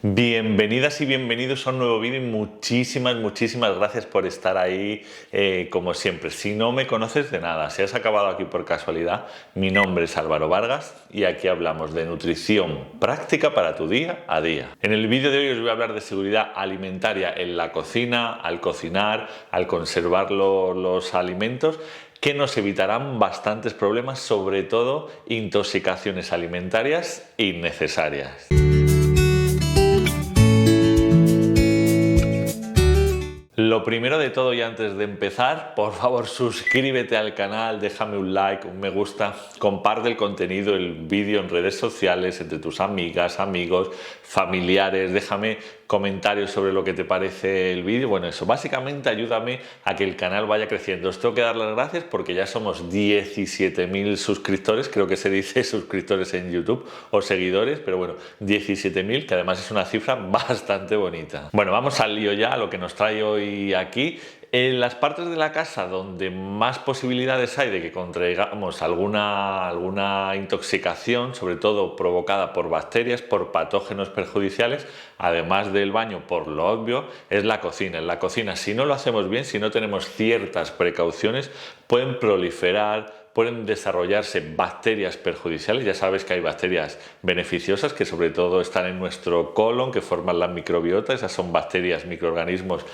Bienvenidas y bienvenidos a un nuevo vídeo y muchísimas gracias por estar ahí como siempre. Si no me conoces de nada, si has acabado aquí por casualidad, mi nombre es Álvaro Vargas y aquí hablamos de nutrición práctica para tu día a día. En el vídeo de hoy os voy a hablar de seguridad alimentaria en la cocina, al cocinar, al conservar los alimentos, que nos evitarán bastantes problemas, sobre todo intoxicaciones alimentarias innecesarias. Lo primero de todo y antes de empezar, por favor suscríbete al canal, déjame un like, un me gusta, comparte el contenido, el vídeo en redes sociales, entre tus amigas, amigos, familiares, déjame comentarios sobre lo que te parece el vídeo. Bueno, eso básicamente ayúdame a que el canal vaya creciendo. Os tengo que dar las gracias porque ya somos 17.000 suscriptores, creo que se dice suscriptores en YouTube o seguidores, pero bueno, 17.000, que además es una cifra bastante bonita. Bueno, vamos al lío ya, a lo que nos trae hoy aquí. En las partes de la casa donde más posibilidades hay de que contraigamos alguna intoxicación, sobre todo provocada por bacterias, por patógenos perjudiciales, además del baño por lo obvio, es la cocina. En la cocina, si no lo hacemos bien, si no tenemos ciertas precauciones, pueden proliferar, pueden desarrollarse bacterias perjudiciales. Ya sabes que hay bacterias beneficiosas que sobre todo están en nuestro colon, que forman la microbiota. Esas son bacterias, microorganismos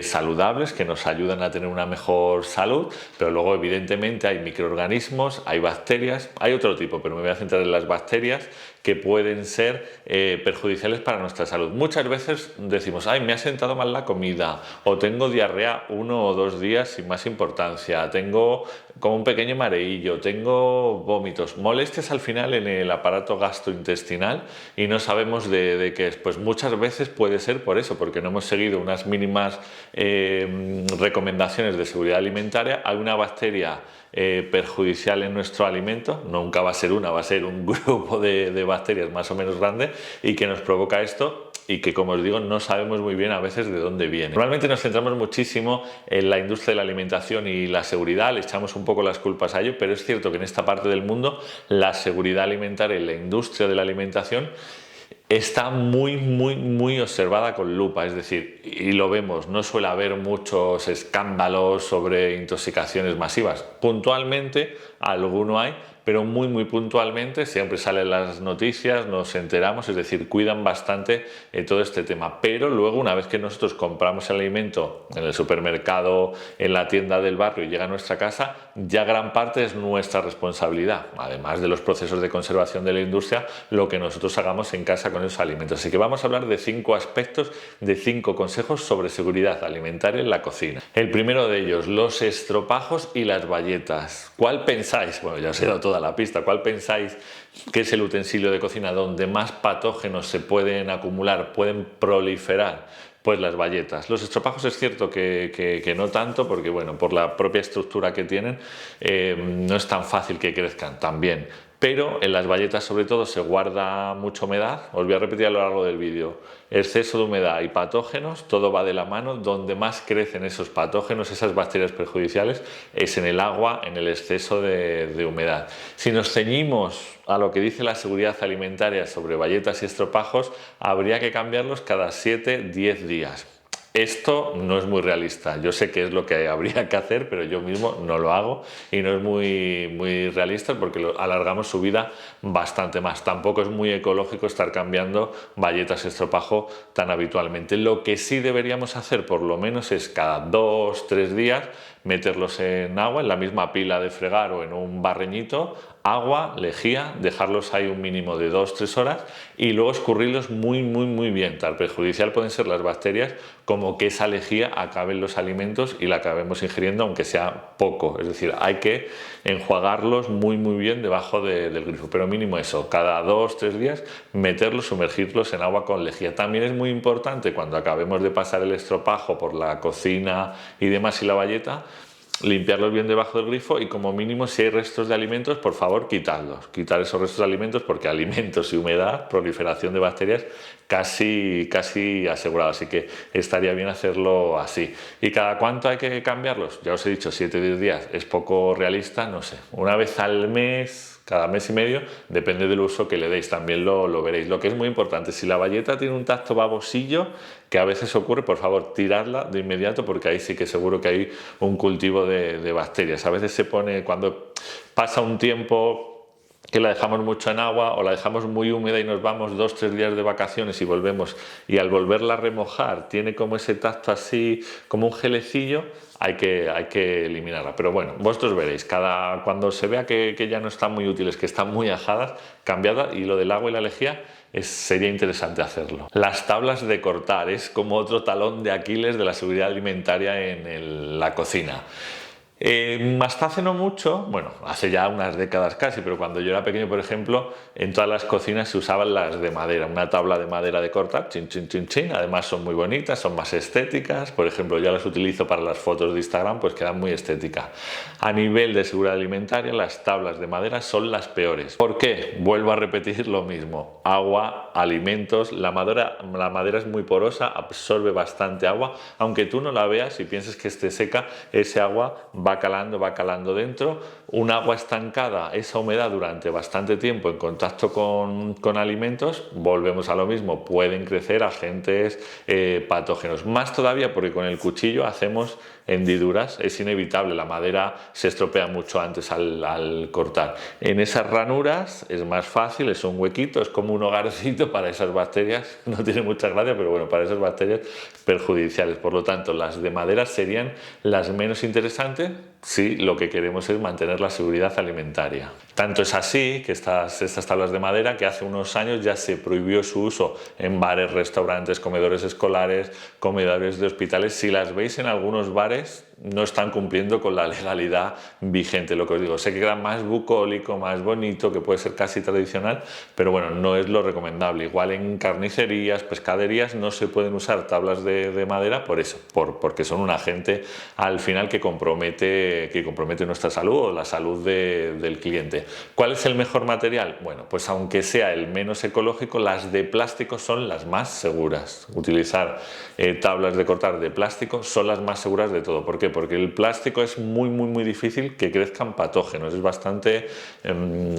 saludables que nos ayudan a tener una mejor salud, pero luego evidentemente hay microorganismos, hay bacterias, hay otro tipo, pero me voy a centrar en las bacterias que pueden ser perjudiciales para nuestra salud. Muchas veces decimos, ay, me ha sentado mal la comida, o tengo diarrea 1 o 2 días sin más importancia, tengo como un pequeño mareillo, tengo vómitos, molestias al final en el aparato gastrointestinal y no sabemos de qué es. Pues muchas veces puede ser por eso, porque no hemos seguido unas mínimas recomendaciones de seguridad alimentaria. Hay una bacteria perjudicial en nuestro alimento, nunca va a ser una, va a ser un grupo de bacterias más o menos grande y que nos provoca esto, y que, como os digo, no sabemos muy bien a veces de dónde viene. Normalmente nos centramos muchísimo en la industria de la alimentación y la seguridad, le echamos un poco las culpas a ello, pero es cierto que en esta parte del mundo la seguridad alimentaria y la industria de la alimentación está muy observada con lupa, es decir, y lo vemos, no suele haber muchos escándalos sobre intoxicaciones masivas. Puntualmente alguno hay, pero muy puntualmente, siempre salen las noticias, nos enteramos, es decir, cuidan bastante todo este tema. Pero luego, una vez que nosotros compramos el alimento en el supermercado, en la tienda del barrio y llega a nuestra casa, ya gran parte es nuestra responsabilidad, además de los procesos de conservación de la industria, lo que nosotros hagamos en casa con esos alimentos. Así que vamos a hablar de 5 aspectos, de 5 consejos sobre seguridad alimentaria en la cocina. El primero de ellos, los estropajos y las bayetas. ¿Cuál pensáis? Bueno, ya os he dado toda la pista. ¿Cuál pensáis que es el utensilio de cocina donde más patógenos se pueden acumular, pueden proliferar? Pues las bayetas. Los estropajos es cierto que no tanto, porque bueno, por la propia estructura que tienen, no es tan fácil que crezcan también. Pero en las bayetas sobre todo se guarda mucha humedad. Os voy a repetir a lo largo del vídeo. Exceso de humedad y patógenos, todo va de la mano. Donde más crecen esos patógenos, esas bacterias perjudiciales, es en el agua, en el exceso de humedad. Si nos ceñimos a lo que dice la seguridad alimentaria sobre bayetas y estropajos, habría que cambiarlos cada 7-10 días. Esto no es muy realista. Yo sé que es lo que habría que hacer, pero yo mismo no lo hago y no es muy realista porque alargamos su vida bastante más. Tampoco es muy ecológico estar cambiando bayetas estropajo tan habitualmente. Lo que sí deberíamos hacer por lo menos es cada 2-3 días meterlos en agua, en la misma pila de fregar o en un barreñito, agua, lejía, dejarlos ahí un mínimo de 2-3 horas y luego escurrirlos muy bien. Tan perjudicial pueden ser las bacterias como que esa lejía acabe en los alimentos y la acabemos ingiriendo, aunque sea poco. Es decir, hay que enjuagarlos muy bien debajo del grifo, pero mínimo eso, cada 2-3 días meterlos, sumergirlos en agua con lejía. También es muy importante cuando acabemos de pasar el estropajo por la cocina y demás y la bayeta, limpiarlos bien debajo del grifo y como mínimo si hay restos de alimentos, por favor quitarlos, quitar esos restos de alimentos, porque alimentos y humedad, proliferación de bacterias casi asegurado, así que estaría bien hacerlo así. ¿Y cada cuánto hay que cambiarlos? Ya os he dicho, 7-10 días es poco realista, no sé, una vez al mes, cada mes y medio, depende del uso que le deis, también lo veréis. Lo que es muy importante, si la bayeta tiene un tacto babosillo, que a veces ocurre, por favor, tirarla de inmediato, porque ahí sí que seguro que hay un cultivo de bacterias. A veces se pone, cuando pasa un tiempo que la dejamos mucho en agua o la dejamos muy húmeda y nos vamos 2-3 días de vacaciones y volvemos, y al volverla a remojar tiene como ese tacto así, como un gelecillo, hay que eliminarla. Pero bueno, vosotros veréis, cuando se vea que ya no están muy útiles, que están muy ajadas, cambiadla. Y lo del agua y la lejía sería interesante hacerlo. Las tablas de cortar es como otro talón de Aquiles de la seguridad alimentaria en la cocina. Hasta hace no mucho, bueno, hace ya unas décadas casi, pero cuando yo era pequeño, por ejemplo, en todas las cocinas se usaban las de madera, una tabla de madera de cortar, chin, chin, chin, chin. Además son muy bonitas, son más estéticas. Por ejemplo, yo las utilizo para las fotos de Instagram, pues quedan muy estéticas. A nivel de seguridad alimentaria, las tablas de madera son las peores. ¿Por qué? Vuelvo a repetir lo mismo: agua, alimentos. La madera es muy porosa, absorbe bastante agua, aunque tú no la veas y pienses que esté seca, ese agua va calando dentro. Un agua estancada, esa humedad durante bastante tiempo en contacto con alimentos, volvemos a lo mismo, pueden crecer agentes patógenos. Más todavía porque con el cuchillo hacemos hendiduras, es inevitable, la madera se estropea mucho antes al cortar. En esas ranuras es más fácil, es un huequito, es como un hogarcito para esas bacterias, no tiene mucha gracia, pero bueno, para esas bacterias perjudiciales. Por lo tanto, las de madera serían las menos interesantes si lo que queremos es mantener la seguridad alimentaria. Tanto es así que estas tablas de madera, que hace unos años ya se prohibió su uso en bares, restaurantes, comedores escolares, comedores de hospitales. Si las veis en algunos bares, no están cumpliendo con la legalidad vigente. Lo que os digo, sé que queda más bucólico, más bonito, que puede ser casi tradicional, pero bueno, no es lo recomendable. Igual en carnicerías, pescaderías no se pueden usar tablas de madera por eso, porque son un agente al final que compromete nuestra salud o la salud del cliente. ¿Cuál es el mejor material? Bueno, pues aunque sea el menos ecológico, las de plástico son las más seguras. Utilizar tablas de cortar de plástico son las más seguras de todo. ¿Por qué? Porque el plástico es muy difícil que crezcan patógenos, es bastante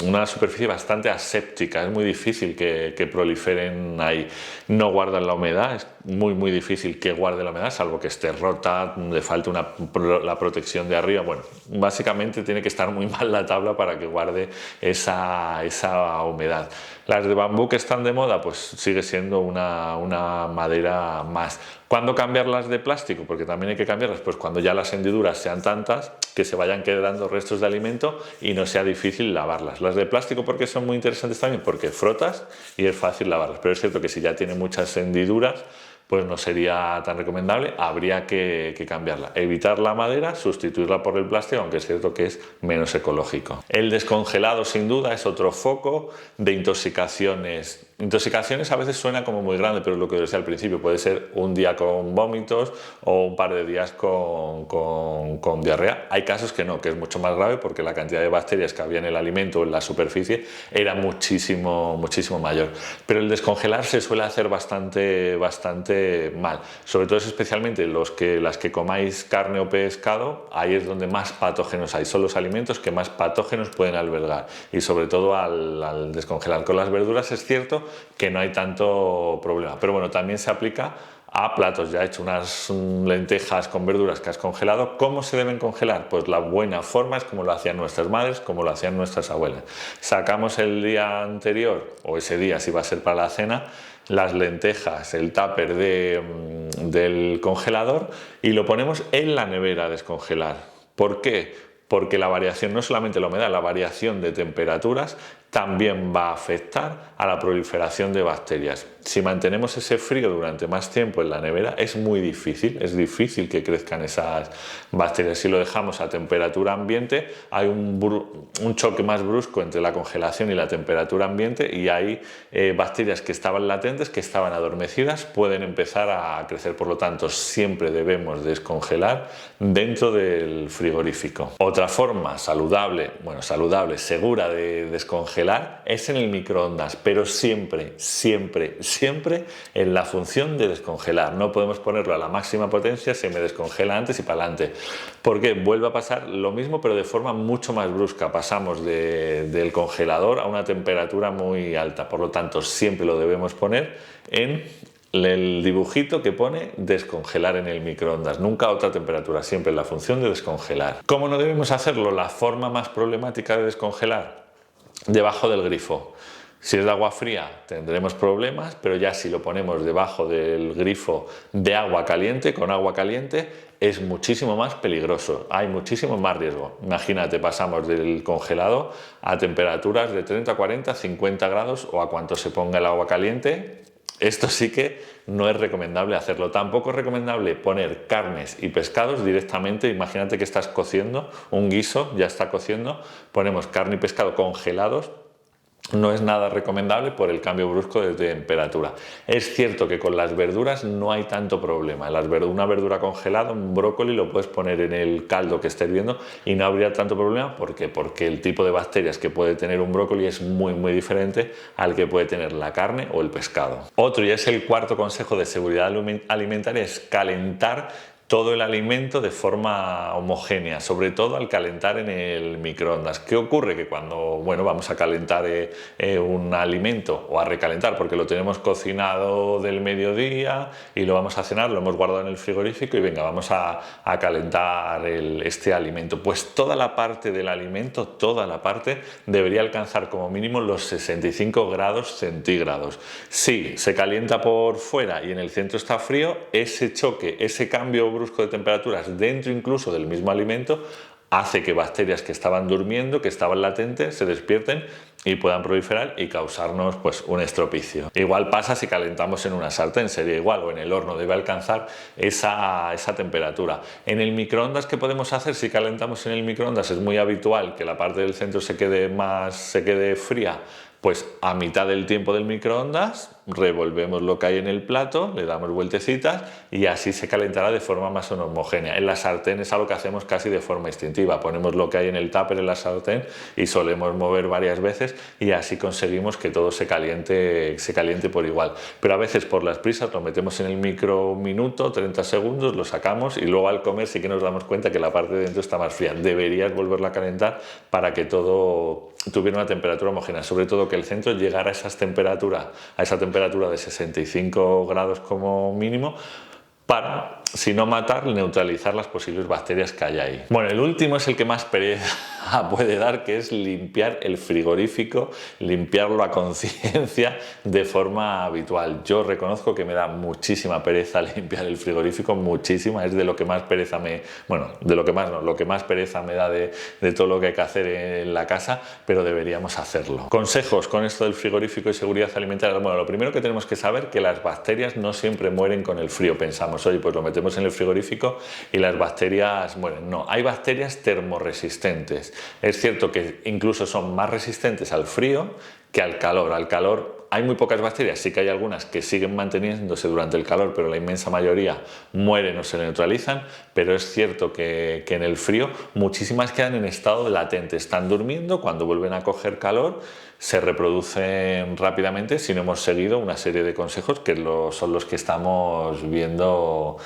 una superficie bastante aséptica, es muy difícil que proliferen ahí. No guardan la humedad, es muy difícil que guarde la humedad, salvo que esté rota, le falte la protección de arriba. Bueno, básicamente tiene que estar muy mal la tabla para que guarde esa humedad. Las de bambú que están de moda, pues sigue siendo una madera más. ¿Cuándo cambiarlas de plástico? Porque también hay que cambiarlas, pues cuando ya las hendiduras sean tantas que se vayan quedando restos de alimento y no sea difícil lavarlas. Las de plástico, ¿porque son muy interesantes también? Porque frotas y es fácil lavarlas, pero es cierto que si ya tiene muchas hendiduras, pues no sería tan recomendable, habría que cambiarla. Evitar la madera, sustituirla por el plástico, aunque es cierto que es menos ecológico. El descongelado, sin duda, es otro foco de intoxicaciones. Intoxicaciones a veces suena como muy grande, pero es lo que decía al principio, puede ser un día con vómitos o un par de días con diarrea. Hay casos que no, que es mucho más grave porque la cantidad de bacterias que había en el alimento o en la superficie era muchísimo mayor. Pero el descongelar se suele hacer bastante mal, sobre todo especialmente las que comáis carne o pescado. Ahí es donde más patógenos hay, son los alimentos que más patógenos pueden albergar, y sobre todo al descongelar. Con las verduras es cierto que no hay tanto problema, pero bueno, también se aplica a platos ya hechos, unas lentejas con verduras que has congelado. ¿Cómo se deben congelar? Pues la buena forma es como lo hacían nuestras madres, como lo hacían nuestras abuelas. Sacamos el día anterior, o ese día si va a ser para la cena, las lentejas, el tupper del congelador, y lo ponemos en la nevera a descongelar. ¿Por qué? Porque la variación, no solamente la humedad, la variación de temperaturas también va a afectar a la proliferación de bacterias. Si mantenemos ese frío durante más tiempo en la nevera, es difícil que crezcan esas bacterias. Si lo dejamos a temperatura ambiente, hay un choque más brusco entre la congelación y la temperatura ambiente, y hay bacterias que estaban latentes, que estaban adormecidas, pueden empezar a crecer. Por lo tanto, siempre debemos descongelar dentro del frigorífico. Otra forma saludable, segura de descongelar descongelar es en el microondas, pero siempre, siempre, siempre en la función de descongelar. No podemos ponerlo a la máxima potencia, se me descongela antes y para adelante. Porque vuelve a pasar lo mismo, pero de forma mucho más brusca. Pasamos del congelador a una temperatura muy alta. Por lo tanto, siempre lo debemos poner en el dibujito que pone descongelar en el microondas, nunca a otra temperatura, siempre en la función de descongelar. ¿Cómo no debemos hacerlo? La forma más problemática de descongelar, debajo del grifo. Si es de agua fría tendremos problemas, pero ya si lo ponemos debajo del grifo de agua caliente, con agua caliente, es muchísimo más peligroso, hay muchísimo más riesgo. Imagínate, pasamos del congelado a temperaturas de 30, 40, 50 grados o a cuanto se ponga el agua caliente. Esto sí que no es recomendable hacerlo. Tampoco es recomendable poner carnes y pescados directamente. Imagínate que estás cociendo un guiso, ya está cociendo, ponemos carne y pescado congelados. No es nada recomendable por el cambio brusco de temperatura. Es cierto que con las verduras no hay tanto problema. Una verdura congelada, un brócoli, lo puedes poner en el caldo que estés viendo y no habría tanto problema. ¿Por qué? Porque el tipo de bacterias que puede tener un brócoli es muy diferente al que puede tener la carne o el pescado. Otro, y es el cuarto consejo de seguridad alimentaria, es calentar todo el alimento de forma homogénea, sobre todo al calentar en el microondas. ¿Qué ocurre? Que cuando vamos a calentar un alimento o a recalentar porque lo tenemos cocinado del mediodía y lo vamos a cenar, lo hemos guardado en el frigorífico y venga, vamos a calentar este alimento. Pues toda la parte del alimento, toda la parte debería alcanzar como mínimo los 65 grados centígrados. Si se calienta por fuera y en el centro está frío, ese choque, ese cambio brusco de temperaturas dentro incluso del mismo alimento hace que bacterias que estaban durmiendo, que estaban latentes, se despierten y puedan proliferar y causarnos un estropicio. Igual pasa si calentamos en una sartén, sería igual, o en el horno, debe alcanzar esa temperatura. En el microondas, ¿qué podemos hacer? Si calentamos en el microondas es muy habitual que la parte del centro se quede fría. Pues a mitad del tiempo del microondas revolvemos lo que hay en el plato, le damos vueltecitas y así se calentará de forma más homogénea. En la sartén es algo que hacemos casi de forma instintiva, ponemos lo que hay en el tupper en la sartén y solemos mover varias veces y así conseguimos que todo se caliente por igual. Pero a veces por las prisas lo metemos en el micro minuto, 30 segundos, lo sacamos y luego al comer sí que nos damos cuenta que la parte de dentro está más fría. Deberías volverla a calentar para que todo tuviera una temperatura homogénea, sobre todo que el centro llegara a esa temperatura de 65 grados como mínimo, para, si no matar, neutralizar las posibles bacterias que hay ahí. Bueno, el último es el que más pereza puede dar, que es limpiar el frigorífico, limpiarlo a conciencia de forma habitual. Yo reconozco que me da muchísima pereza limpiar el frigorífico, muchísima, es de lo que más pereza lo que más pereza me da de todo lo que hay que hacer en la casa, pero deberíamos hacerlo. Consejos con esto del frigorífico y seguridad alimentaria. Bueno, lo primero que tenemos que saber es que las bacterias no siempre mueren con el frío. Pensamos, oye, pues lo metemos en el frigorífico y las bacterias mueren. No, hay bacterias termorresistentes. Es cierto que incluso son más resistentes al frío que al calor. Al calor hay muy pocas bacterias, sí que hay algunas que siguen manteniéndose durante el calor, pero la inmensa mayoría mueren o se neutralizan, pero es cierto que en el frío muchísimas quedan en estado latente, están durmiendo, cuando vuelven a coger calor se reproducen rápidamente si no hemos seguido una serie de consejos que son los que estamos viendo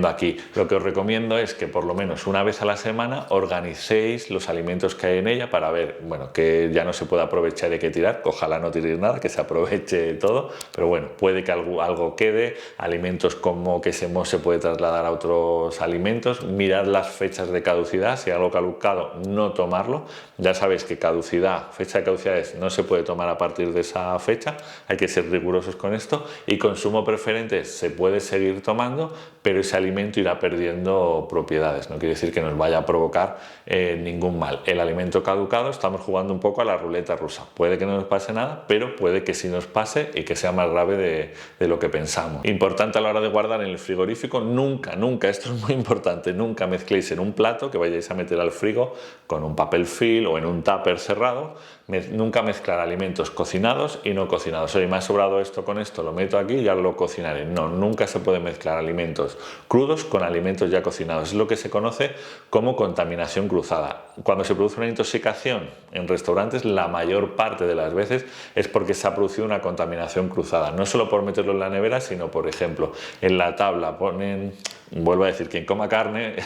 aquí. Lo que os recomiendo es que por lo menos una vez a la semana organicéis los alimentos que hay en ella para ver, que ya no se puede aprovechar y hay que tirar, ojalá no tiréis nada, que se aproveche todo, pero puede que algo quede, alimentos como que se puede trasladar a otros alimentos, mirad las fechas de caducidad, si hay algo caducado no tomarlo, ya sabéis que fecha de caducidad no se puede tomar a partir de esa fecha, hay que ser rigurosos con esto, y consumo preferente se puede seguir tomando, pero ese alimento irá perdiendo propiedades, no quiere decir que nos vaya a provocar ningún mal. El alimento caducado estamos jugando un poco a la ruleta rusa, puede que no nos pase nada, pero puede que sí nos pase y que sea más grave de lo que pensamos. Importante a la hora de guardar en el frigorífico, nunca, esto es muy importante, nunca mezcléis en un plato que vayáis a meter al frigo con un papel film o en un tupper cerrado, nunca mezclar alimentos cocinados y no cocinados. Oye, me ha sobrado esto con esto, lo meto aquí y ya lo cocinaré. No, nunca se puede mezclar alimentos crudos con alimentos ya cocinados. Es lo que se conoce como contaminación cruzada. Cuando se produce una intoxicación en restaurantes, la mayor parte de las veces es porque se ha producido una contaminación cruzada. No solo por meterlo en la nevera, sino, por ejemplo, en la tabla ponen... Vuelvo a decir, quien coma carne,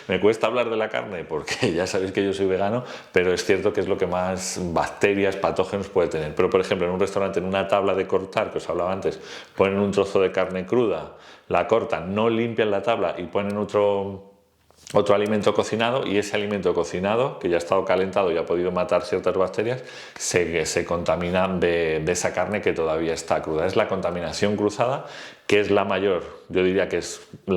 me cuesta hablar de la carne porque ya sabéis que yo soy vegano, pero es cierto que es lo que más bacterias, patógenos puede tener. Pero, por ejemplo, en un restaurante, en una tabla de cortar, que os hablaba antes, ponen un trozo de carne cruda, la cortan, no limpian la tabla y ponen otro alimento cocinado, y ese alimento cocinado, que ya ha estado calentado y ha podido matar ciertas bacterias, se contaminan de esa carne que todavía está cruda. Es la contaminación cruzada, que es la mayor, yo diría que es el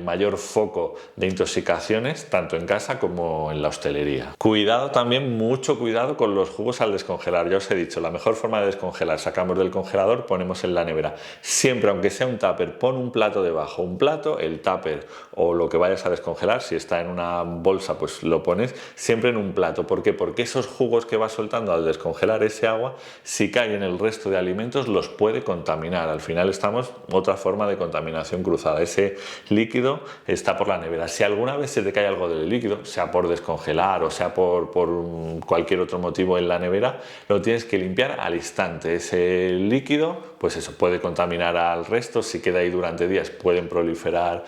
mayor foco de intoxicaciones, tanto en casa como en la hostelería. Cuidado también, mucho cuidado con los jugos al descongelar. Ya os he dicho, la mejor forma de descongelar: sacamos del congelador, ponemos en la nevera. Siempre, aunque sea un tupper, pon un plato debajo, un plato, el tupper o lo que vayas a descongelar. Si está en una bolsa, pues lo pones siempre en un plato. ¿Por qué? Porque esos jugos que vas soltando al descongelar ese agua, si cae en el resto de alimentos, los puede contaminar. Al final estamos otra forma de contaminación cruzada. Ese líquido está por la nevera. Si alguna vez se te cae algo del líquido, sea por descongelar o sea por cualquier otro motivo en la nevera, lo tienes que limpiar al instante. Ese líquido, pues eso, puede contaminar al resto. Si queda ahí durante días, pueden proliferar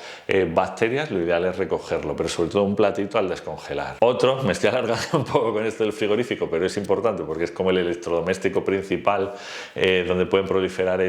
bacterias. Lo ideal es recogerlo, pero sobre todo un platito al descongelar. Otro, me estoy alargando un poco con esto del frigorífico, pero es importante porque es como el electrodoméstico principal donde pueden proliferar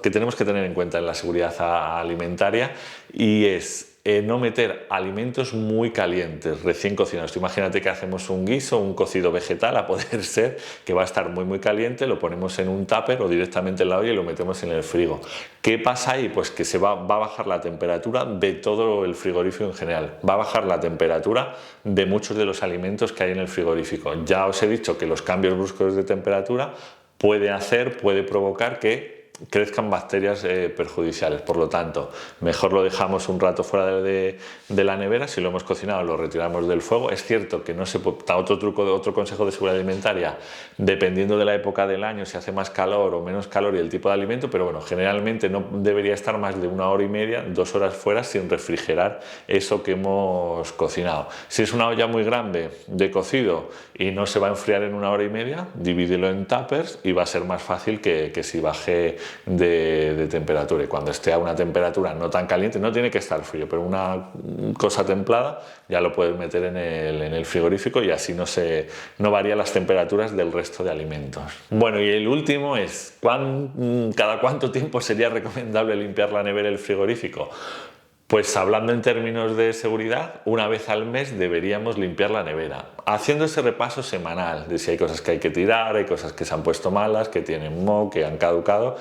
que tenemos que tener en cuenta en la seguridad alimentaria, y es no meter alimentos muy calientes, recién cocinados. Imagínate que hacemos un guiso, un cocido vegetal, a poder ser, que va a estar muy caliente, lo ponemos en un tupper o directamente en la olla y lo metemos en el frigo. ¿Qué pasa ahí? Pues que va a bajar la temperatura de todo el frigorífico en general. Va a bajar la temperatura de muchos de los alimentos que hay en el frigorífico. Ya os he dicho que los cambios bruscos de temperatura puede provocar que crezcan bacterias perjudiciales. Por lo tanto, mejor lo dejamos un rato fuera de la nevera. Si lo hemos cocinado, lo retiramos del fuego. Es cierto que no se puede, otro consejo de seguridad alimentaria, dependiendo de la época del año, si hace más calor o menos calor y el tipo de alimento, pero bueno, generalmente no debería estar más de 1 hora y media, 2 horas fuera, sin refrigerar eso que hemos cocinado. Si es una olla muy grande de cocido y no se va a enfriar en 1 hora y media, divídelo en tuppers y va a ser más fácil que si baje de temperatura. Y cuando esté a una temperatura no tan caliente, no tiene que estar frío, pero una cosa templada, ya lo puedes meter en el frigorífico, y así no varía las temperaturas del resto de alimentos. Bueno, y el último es ¿cada cuánto tiempo sería recomendable limpiar la nevera y el frigorífico? Pues hablando en términos de seguridad, 1 vez al mes deberíamos limpiar la nevera, haciendo ese repaso semanal de si hay cosas que hay que tirar, hay cosas que se han puesto malas, que tienen moho, que han caducado,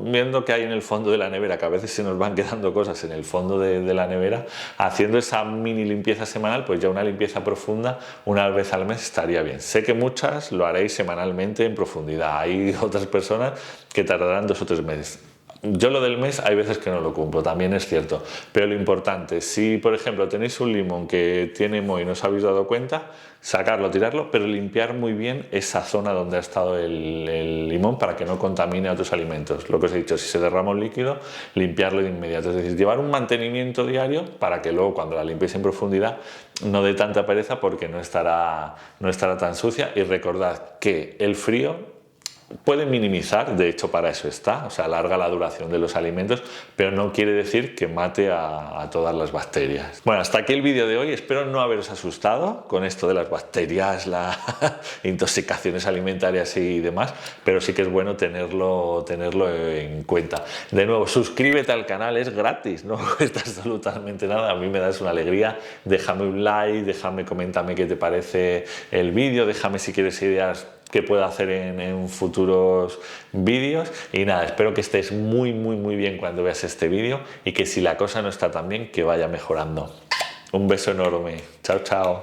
viendo qué hay en el fondo de la nevera, que a veces se nos van quedando cosas en el fondo de la nevera, haciendo esa mini limpieza semanal. Pues ya una limpieza profunda 1 vez al mes estaría bien. Sé que muchas lo haréis semanalmente en profundidad, hay otras personas que tardarán 2 o 3 meses. Yo lo del mes hay veces que no lo cumplo, también es cierto, pero lo importante, si por ejemplo tenéis un limón que tiene moho y no os habéis dado cuenta, sacarlo, tirarlo, pero limpiar muy bien esa zona donde ha estado el limón para que no contamine a otros alimentos. Lo que os he dicho, si se derrama un líquido, limpiarlo de inmediato, es decir, llevar un mantenimiento diario para que luego, cuando la limpiéis en profundidad, no dé tanta pereza porque no estará tan sucia. Y recordad que el frío puede minimizar, de hecho para eso está, o sea, alarga la duración de los alimentos, pero no quiere decir que mate a todas las bacterias. Bueno, hasta aquí el vídeo de hoy. Espero no haberos asustado con esto de las bacterias, las intoxicaciones alimentarias y demás, pero sí que es bueno tenerlo en cuenta. De nuevo, suscríbete al canal, es gratis, no cuesta absolutamente nada. A mí me das una alegría. Déjame un like, coméntame qué te parece el vídeo, déjame si quieres ideas que pueda hacer en futuros vídeos. Y nada, espero que estés muy bien cuando veas este vídeo, y que si la cosa no está tan bien, que vaya mejorando. Un beso enorme. Chao, chao.